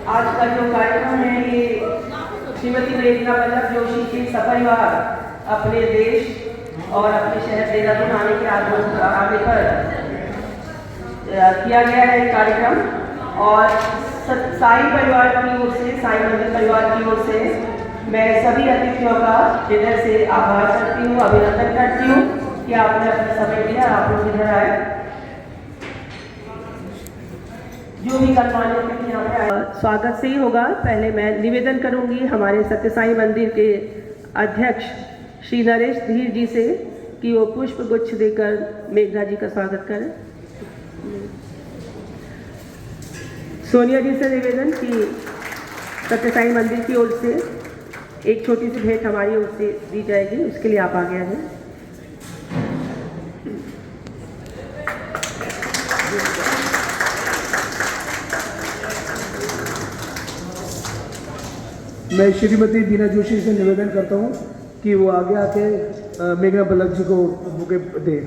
आज का जो कार्यक्रम है ये श्रीमती मेघना बल्लभ जोशी के सपरिवार अपने देश और अपने शहर देहरादून आने के आने पर किया गया है कार्यक्रम। और साई परिवार की ओर से, साई मंदिर परिवार की ओर से मैं सभी अतिथियों का हृदय से आभार करती हूँ, अभिनंदन करती हूँ कि आपने अपना समय दिया, आप लोग इधर आए। जो भी गणमान्य अतिथि यहाँ पे आए, स्वागत से ही होगा। पहले मैं निवेदन करूंगी हमारे सत्य साई मंदिर के अध्यक्ष श्री नरेश धीर जी से कि वो पुष्प गुच्छ देकर मेघना जी का स्वागत करें। सोनिया जी से निवेदन कि सत्य साई मंदिर की ओर से एक छोटी सी भेंट हमारी ओर से दी जाएगी, उसके लिए आप आगे आए। मैं श्रीमती बीना जोशी से निवेदन करता हूं कि वो आगे आके मेघना बल्लभ जी को बुके दे।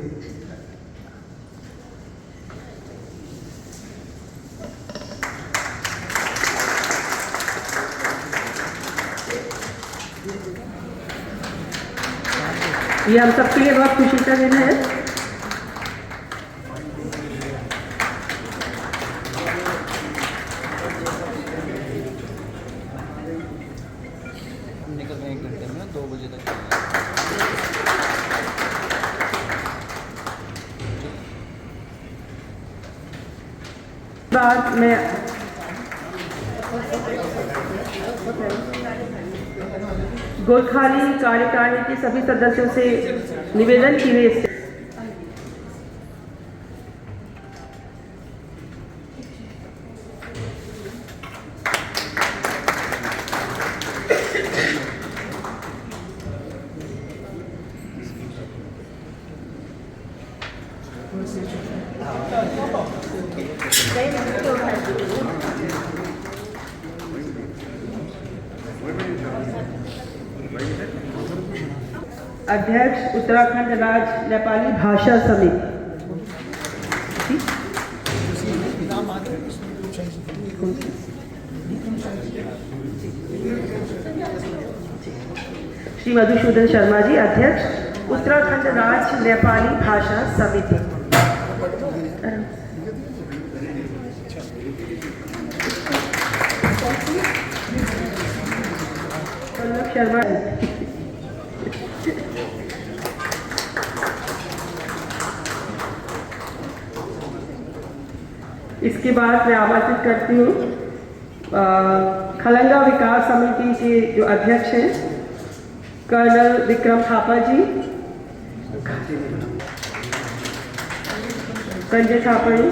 ये हम सबके लिए बहुत खुशी का दिन है। बाद में गोरखाली कार्यकारिणी के सभी सदस्यों से निवेदन की है अध्यक्ष उत्तराखंड राज्य नेपाली भाषा समिति श्री मधुसूदन शर्मा जी, अध्यक्ष उत्तराखंड राज्य नेपाली भाषा समिति। शर्मा इसके बाद मैं आमंत्रित करती हूँ खलंगा विकास समिति के जो अध्यक्ष हैं कर्नल विक्रम थापा जी, संजय थापा जी,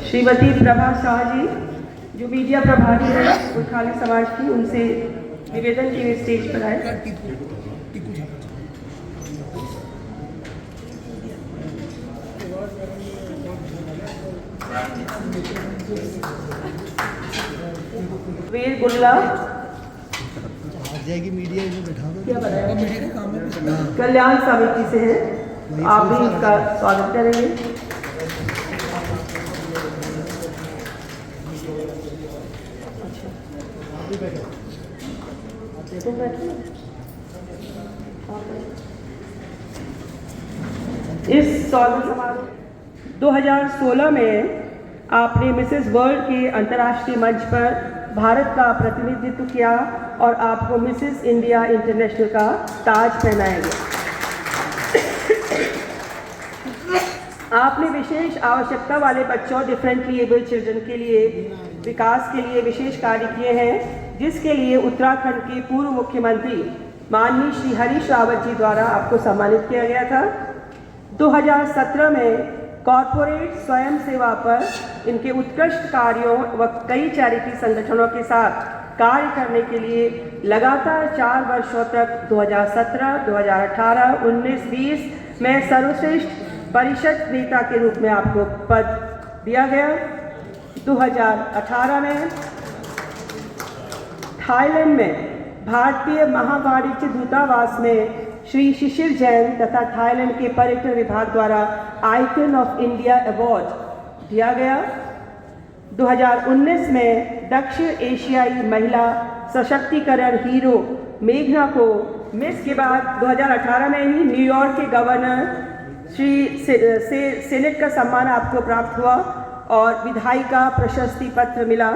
श्रीमती प्रभा शाह जी जो मीडिया प्रभारी है गोरखाली समाज की, उनसे निवेदन के स्टेज पर आए। वीर गुल्ला मीडिया में बैठा क्या बताया, मीडिया के काम में कल्याण समिति से है, आप भी इसका स्वागत करेंगे। इस स्वागत समारोह 2016 में आपने मिसेस वर्ल्ड के अंतर्राष्ट्रीय मंच पर भारत का प्रतिनिधित्व किया और आपको मिसेस इंडिया इंटरनेशनल का ताज पहनाया गया। आपने विशेष आवश्यकता वाले बच्चों, डिफरेंटली एबल चिल्ड्रन के लिए विकास के लिए विशेष कार्य किए हैं, जिसके लिए उत्तराखंड के पूर्व मुख्यमंत्री माननीय श्री हरीश रावत जी द्वारा आपको सम्मानित किया गया था। 2017 में कॉरपोरेट स्वयं सेवा पर इनके उत्कृष्ट कार्यों व कई चैरिटी संगठनों के साथ कार्य करने के लिए लगातार 4 वर्षों तक 2017, 2018, 19, 20 में सर्वश्रेष्ठ परिषद नेता के रूप में आपको पद दिया गया। 2018 में थाईलैंड में भारतीय महावाणिज्य दूतावास में श्री शिशिर जैन तथा थाईलैंड के पर्यटन विभाग द्वारा आइकन ऑफ इंडिया अवार्ड दिया गया। 2019 में दक्षिण एशियाई महिला सशक्तिकरण हीरो मेघना को मिस के बाद 2018 में ही न्यूयॉर्क के गवर्नर श्री सेनेट का सम्मान आपको प्राप्त हुआ और विधायिका प्रशस्ति पत्र मिला।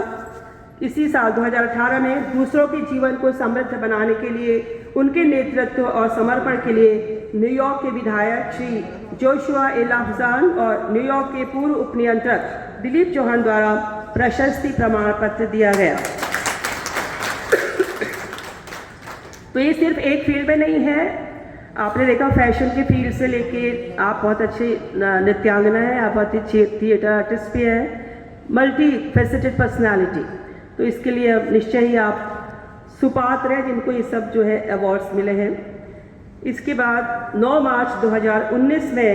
इसी साल 2018 में दूसरों के जीवन को समृद्ध बनाने के लिए उनके नेतृत्व और समर्पण के लिए न्यूयॉर्क के विधायक श्री जोशुआ एल अफजान और न्यूयॉर्क के पूर्व उपनियंत्रक दिलीप चौहान द्वारा प्रशस्ति प्रमाण पत्र दिया गया। तो ये सिर्फ एक फील्ड में नहीं है, आपने देखा फैशन के फील्ड से लेके आप बहुत अच्छे नृत्यांगना हैं, आप बहुत अच्छे थिएटर आर्टिस्ट भी हैं, मल्टी फेसेटेड पर्सनालिटी। तो इसके लिए अब निश्चय ही आप सुपात्र हैं जिनको ये सब जो है अवार्ड्स मिले हैं। इसके बाद 9 मार्च 2019 में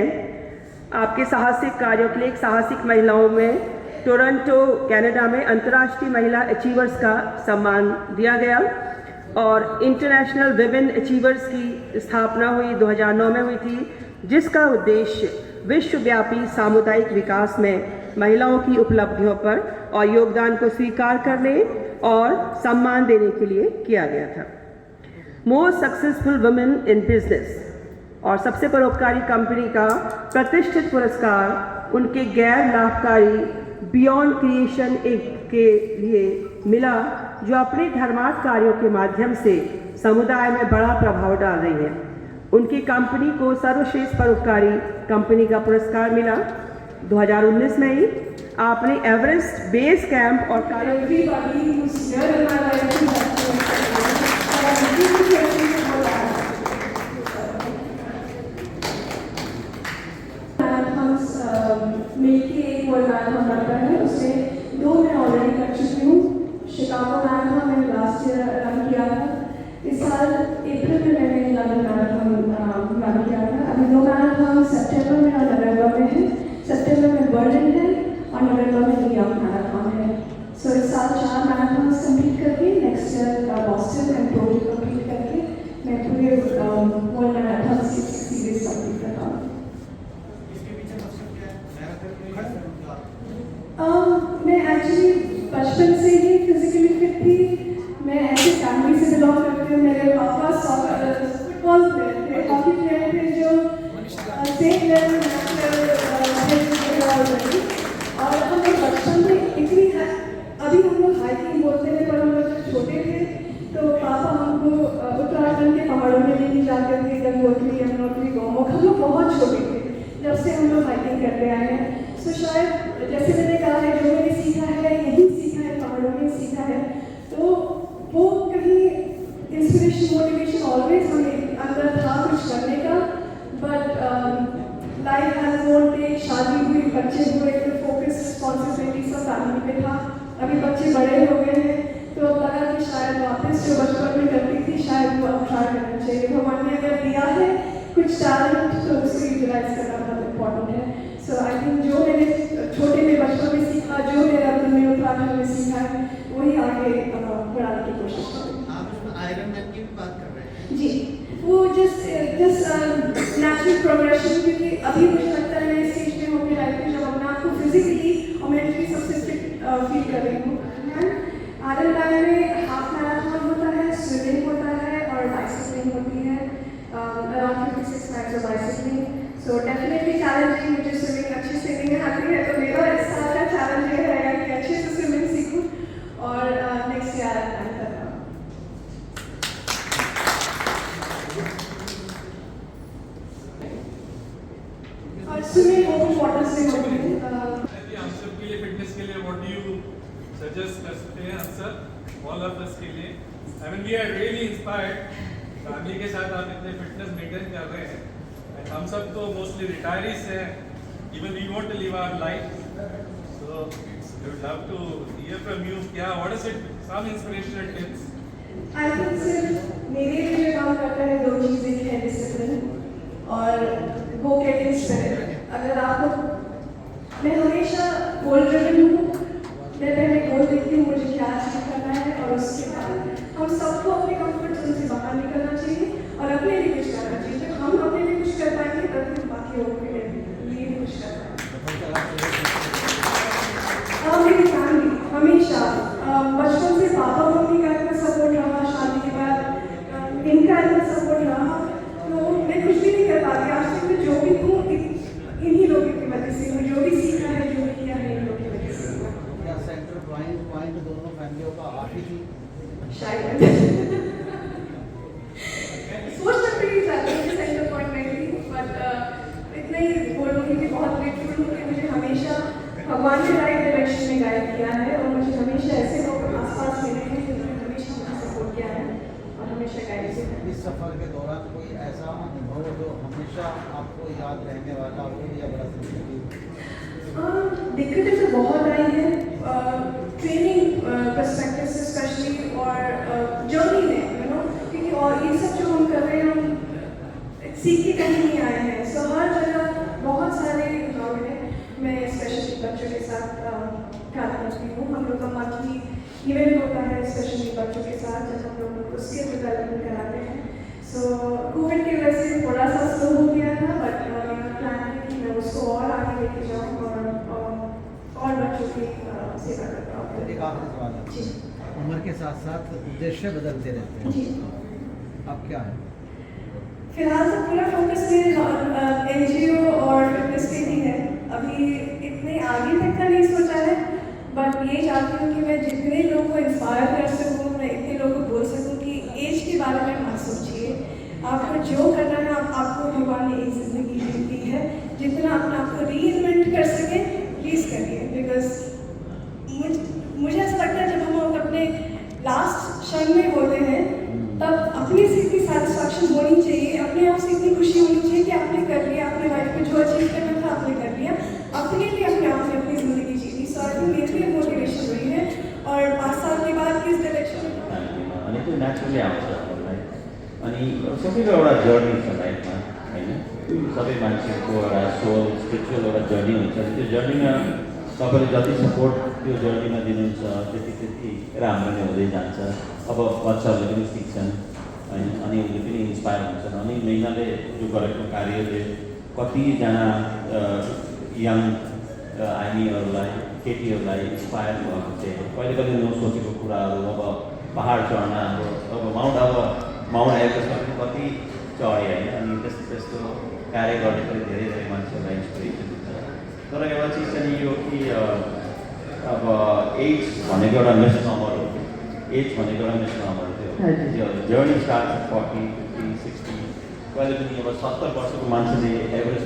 आपके साहसिक कार्यों के लिए एक साहसिक महिलाओं में टोरंटो कनाडा में अंतर्राष्ट्रीय महिला अचीवर्स का सम्मान दिया गया और इंटरनेशनल विमेन अचीवर्स की स्थापना हुई 2009 में हुई थी, जिसका उद्देश्य विश्वव्यापी सामुदायिक विकास में महिलाओं की उपलब्धियों पर और योगदान को स्वीकार करने और सम्मान देने के लिए किया गया था। Most successful women in business और सबसे परोपकारी कंपनी का प्रतिष्ठित पुरस्कार उनके गैर लाभकारी बियॉन्ड क्रिएशन के लिए मिला, जो अपने धर्मार्थ कार्यों के माध्यम से समुदाय में बड़ा प्रभाव डाल रही है। उनकी कंपनी को सर्वश्रेष्ठ परोपकारी कंपनी का पुरस्कार मिला। 2019 में ही आपने एवरेस्ट बेस कैंप और मिलके एक वर्ल्ड मैराथन बनता है, उसमें 2 मैं ऑलरेडी कर चुकी हूँ। शिकागो मैराथन मैंने लास्ट ईयर रन किया था। इस साल अप्रैल में मैंने लंदन मैराथन रन किया था। अभी 2 मैराथन सितंबर में और नवंबर में है। सितंबर में बर्लिन है और नवंबर में न्यूयॉर्क मैराथन है। सो इस साल 4 मैराथन कंप्लीट करके next year Boston and Tokyo complete करके मैं पूरे वर्ल्ड मैराथन सीरीज कंप्लीट कर रहा हूँ। मैं एक्चुअली बचपन से ही फिजिकली फिट थी। मैं ऐसी फैमिली से बिलोंग करती हूँ। मेरे पापा फुटबॉल प्लेयर थे, हॉकी प्लेयर थे, जो स्टेट लेवल और हम लोग बचपन में इतनी अभी हम लोग हाइकिंग बोलते थे, पर हम लोग जब छोटे थे तो पापा हमको उत्तराखंड के पहाड़ों में लेके जाते थे, गंगोत्री, यमुनोत्री, गौमुख। हम लोग बहुत छोटे थे जब से हम लोग हाइकिंग करते आए हैं। तो शायद जैसे मैंने कहा है, जो मैंने सीखा है यही सीखा है, पहाड़ों में सीखा है। तो वो कहीं इंस्पिरेशन मोटिवेशन ऑलवेज हमें अंदर था कुछ करने का, but life has own take. शादी हुई, बच्चे हुए, तो फोकस रिस्पॉन्सिबिलिटी सब फैमिली पे था। अभी बच्चे बड़े हो गए हैं तो अब लगा कि शायद वापस जो बचपन में करती थी शायद वो अब ट्राई करना चाहिए। भगवान ने अगर दिया है कुछ टैलेंट तो उसको यूटिलाइज करना बहुत इम्पोर्टेंट है। सो आई थिंक जो मैंने छोटे में बचपन में सीखा, जो मेरा अपने उत्तराखंड में सीखा है, वही आगे बढ़ाने की कोशिश करूँ। आप उसमें आयरन मैन की भी बात कर रहे हैं जी, वो जस्ट नेचुरल प्रोग्रेशन, क्योंकि अभी मुझे लगता है मैं इस स्टेज पे हूँ अपनी लाइफ में जब अपने आप को फिजिकली और मेंटली सबसे फिट फील कर रही हूँ। आयरन मैन में हाफ मैराथन होता है, स्विमिंग होता है और बाइसिकलिंग होती है, around 56 miles of bicycling. So definitely challenging, मुझे स्विमिंग अच्छी स्विमिंग आती है, तो मेरा इस साल का चैलेंज ये रहेगा कि अच्छे से स्विमिंग सीखूं और नेक्स्ट ईयर प्लान कर रहा हूँ। और स्विमिंग ओपन वाटर से होती है। हम सब के लिए फिटनेस के लिए व्हाट डू यू सजेस्ट कर सकते हैं हम सब ऑल ऑफ अस के लिए? I mean we are really inspired. Family के साथ आप इतने फिटनेस मेंटेन कर रहे हैं। हम सब तो मोस्टली रिटायरीज हैं, even we want to live our life, so we would love to hear from you क्या what is it some inspirational tips? I think सिर्फ मेरे लिए जो काम करता है 2 चीज़ें, एक है डिसिप्लिन और गो गेटिंग स्पिरिट। अगर आपको, मैं हमेशा गोल ड्रिवन हूँ, मैं पहले गोल देखती हूँ मुझे क्या अचीव करना है और उसके बाद हम सबको अपने कंफर्ट जोन से बाहर निकलना चाहिए और अपने लिए कुछ करना चाहिए। भगवान ने राइट डायरेक्शन में गाइड किया है और मुझे हमेशा ऐसे लोग आसपास मिले हैं जिन्होंने हमेशा मुझे सपोर्ट किया है और हमेशा गाइड किया है। इस सफर के दौरान कोई ऐसा अनुभव जो हमेशा आपको याद रहने वाला हो या बड़ा दिक्कतें तो बहुत आई हैं ट्रेनिंग पर्सपेक्टिव से स्पेशली और जर्नी में यू नो क्योंकि और ये सब जो हम कर रहे हैं हम सीख के कहीं नहीं आए हैं सो हर जगह बहुत सारे रुकावट हैं। मैं स्पेशली बच्चों के साथ काम करती हूँ। हम लोग का मंथली इवेंट होता है स्पेशली बच्चों के साथ जब हम लोग उनको स्किल डेवलपमेंट कराते हैं। सो कोविड की वजह से थोड़ा सा स्लो हो गया था बट मेरा प्लान है कि मैं उसको और आगे लेके जाऊँ और बच्चों की सेवा कर पाऊँ। एक आखिरी सवाल है, जी उम्र के साथ साथ उद्देश्य बदलते रहते हैं, जी अब क्या है? फिलहाल तो पूरा फोकस मेरे NGO और फिटनेस पे ही है। अभी इतने आगे तक का नहीं सोचा है बट ये चाहती हूँ कि मैं जितने लोगों को इंस्पायर कर सकूँ मैं इतने लोगों को बोल सकूँ कि एज के बारे में मत सोचिए। आपको जो करना है आपको भगवान ने एक ज़िंदगी दी है जितना अपने आप को रीइन्वेंट कर सके प्लीज़ करिए बिकॉज मुझे ऐसा लगता है जब हम लोग अपने लास्ट क्षण में होते हैं तब अपने से इतनी सेटिस्फैक्शन होनी चाहिए अपने आप से इतनी खुशी होनी चाहिए कि आपने कर लिया अपने लाइफ में जो अचीव करना था आपने कर लिया अपने लिए अपने आप ने अपनी ज़िंदगी जी ली। सो आई थिंक मेरे लिए मोटिवेशन हुई है और 5 साल के बाद किस डायरेक्शन में अनि त्यो नेचुरली आउँछ है अनि सबैको एउटा जर्नी छ लाइफमा होइन सबै मान्छेको एउटा सोल स्पिरिचुअल एउटा जर्नी हुन्छ त्यो जर्नीमा तपाईँले जति सपोर्ट त्यो जर्नीमा दिनुहुन्छ त्यति राम्रो नै हुँदै जान्छ। अब बच्चाहरूले पनि सिक्छन् होइन अनि उनीहरूले पनि इन्सपायर हुन्छन् अनि महिनाले जो गरेको कार्यले कतिजना यङ हामीहरूलाई केटीहरूलाई इन्सपायर भएको चाहिँ कहिले कहिले नसोचेको कुराहरू अब पहाड चढ्न अब माउन्ट एभरेस्टमा पनि कति चढे होइन अनि त्यस्तो त्यस्तो कार्य गर्ने पनि धेरै मान्छेहरूलाई इन्सपिरेसन दिन्छ। तर एउटा चिज चाहिँ यो कि अब एज भनेको एउटा मिस्ड नम्बर हो, एज भनेको एउटा मिस्ड नम्बर हो। त्यो जर्नी स्टार्ट 40, 50, 60 कहिले पनि अब 70 वर्षको मान्छेले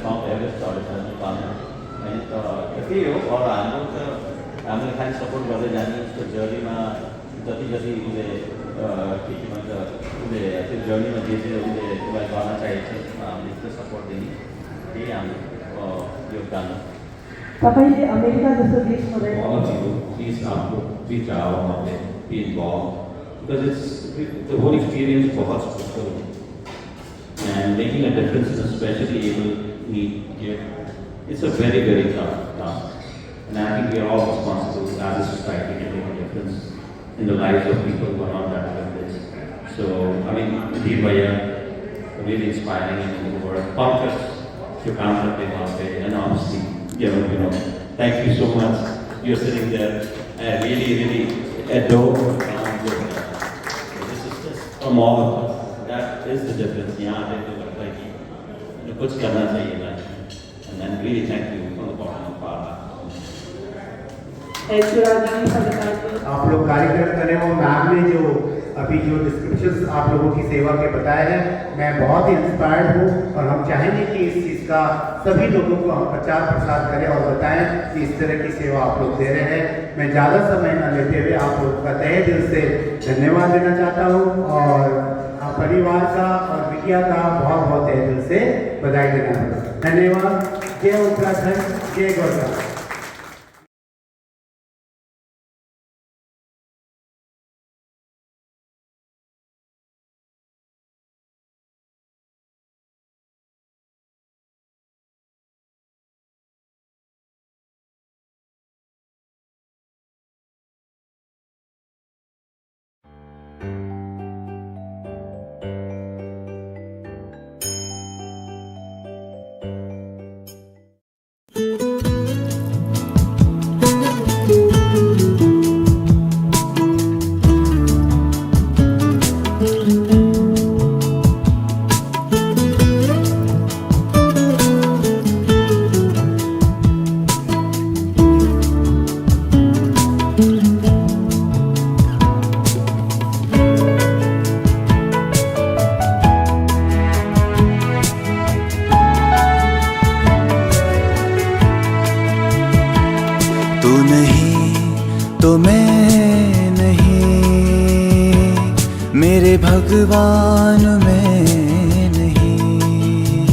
माउन्ट एभरेस्ट चढेछ नेपालमा होइन। तर त्यही हो और हाम्रो त हामीले खालि सपोर्ट गर्दै जाने उसको जर्नीमा जति उसले के भन्छ उसले त्यो जर्नीमा जे उसले उसलाई गर्न चाहेको छ हामीले त्यो सपोर्ट दिने त्यही हाम्रो योगदान हो। तपाईँले अमेरिका जस्तो देशमा all रहेको of you, please reach out and be involved because the whole experience is बहुत special and making a difference in a specially able need kid, it's a very tough task and I think we are all responsible as a society to make a difference in the lives of people who are not that privileged. So I mean, Deep Bhaiya, really inspiring and who are pumped to काम करते वहाँ पे and obviously you know, thank you so much. You're sitting there. I really adore what you're doing. This is just from all of us. That is the difference. यहाँ आते तो लगता है कि कुछ करना चाहिए ना. And then really thank you from the bottom of our heart. आप लोग कार्यक्रम करें वो मैम ने जो अभी जो डिस्क्रिप्शंस आप लोगों की सेवा के बताए हैं मैं बहुत ही इंस्पायर्ड हूँ और हम चाहेंगे कि इस चीज़ का सभी लोगों को हम प्रचार प्रसार करें और बताएं कि इस तरह की सेवा आप लोग दे रहे हैं। मैं ज़्यादा समय न लेते हुए आप लोगों का तहे दिल से धन्यवाद देना चाहता हूँ और परिवार का और विद्या का बहुत तहे दिल से बधाई देना चाहता हूँ। धन्यवाद। जय उत्तराखंड, जय गौरव। तू नहीं तो मैं नहीं, मेरे भगवान मैं नहीं।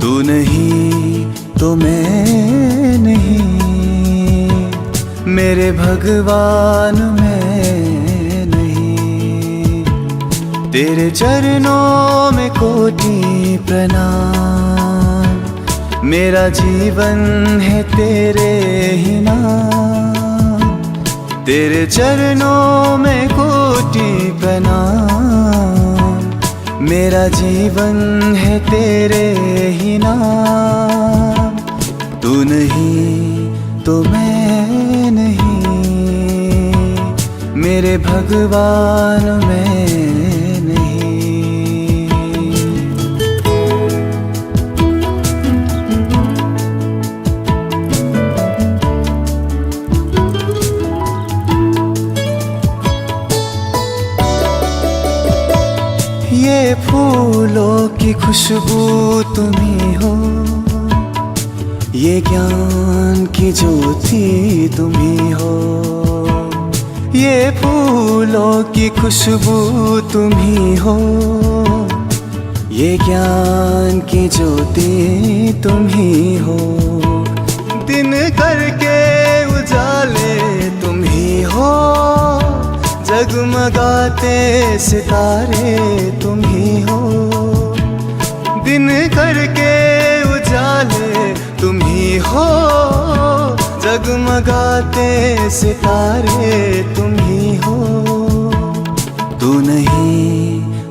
तू नहीं तो मैं नहीं, मेरे भगवान मैं नहीं। तेरे चरणों में कोटि प्रणाम, मेरा जीवन है तेरे ही नाम। तेरे चरणों में कोटि प्रणाम, मेरा जीवन है तेरे ही नाम। तू नहीं तो मैं नहीं, मेरे भगवान मैं नहीं। ये फूलों की खुशबू तुम्ही हो, ये ज्ञान की ज्योति तुम्ही हो। ये फूलों की खुशबू तुम्ही हो, ये ज्ञान की ज्योति तुम्ही हो। दिन करके उजाले तुम्ही हो, जगमगाते सितारे तुम्ही हो। दिन करके उजाले तुम्ही हो, जगमगाते सितारे तुम्ही हो। तू नहीं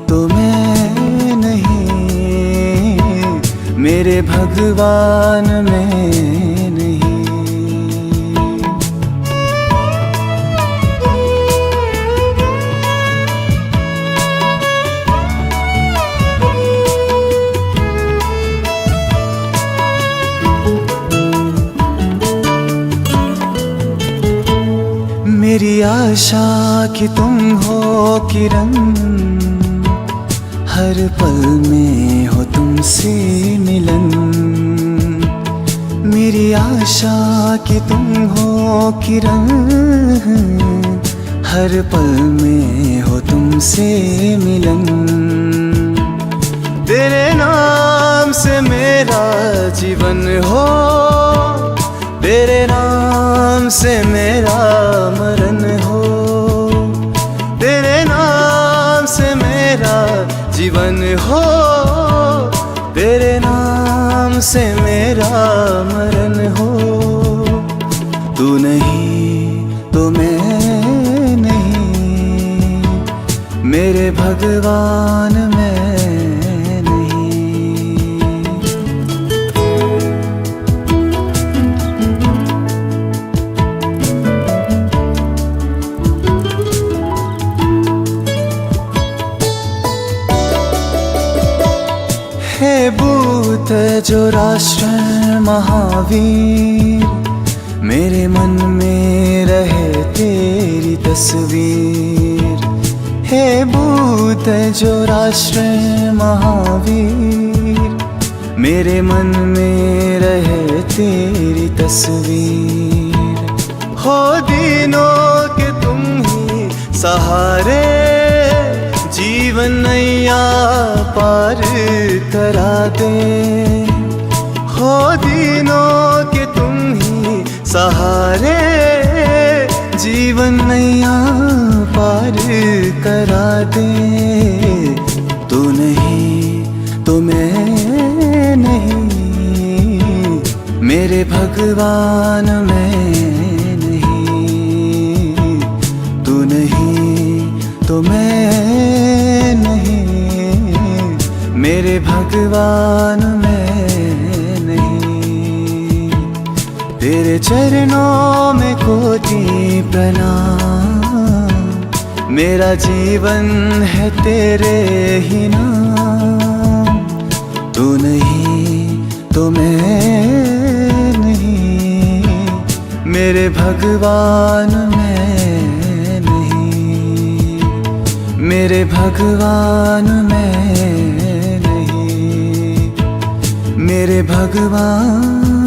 तो मैं नहीं, मेरे भगवान मैं नहीं। मेरी आशा कि तुम हो किरण, हर पल में हो तुमसे मिलन। मेरी आशा कि तुम हो किरण, हर पल में हो तुमसे मिलन। तेरे नाम से मेरा जीवन हो, तेरे नाम से मेरा मरण हो। तेरे नाम से मेरा जीवन हो, तेरे नाम से मेरा मरण हो। तू नहीं तो मैं नहीं, मेरे भगवान मैं हे भूत जो राष्ट्र महावीर, मेरे मन में रहे तेरी तस्वीर। हे भूत जो राष्ट्र महावीर, मेरे मन में रहे तेरी तस्वीर। हो दिनों के तुम ही सहारे, जीवन नैया पार करा दे। हो दिनों के तुम ही सहारे, जीवन नैया पार करा दे। तू नहीं तो मैं नहीं, मेरे भगवान मैं नहीं। तू नहीं तो मैं नहीं, मेरे भगवान मैं नहीं। तेरे चरणों में कोटि प्रणाम, मेरा जीवन है तेरे ही नाम। तू नहीं तो मैं नहीं, मेरे भगवान मैं नहीं। मेरे भगवान मैं नहीं, मेरे भगवान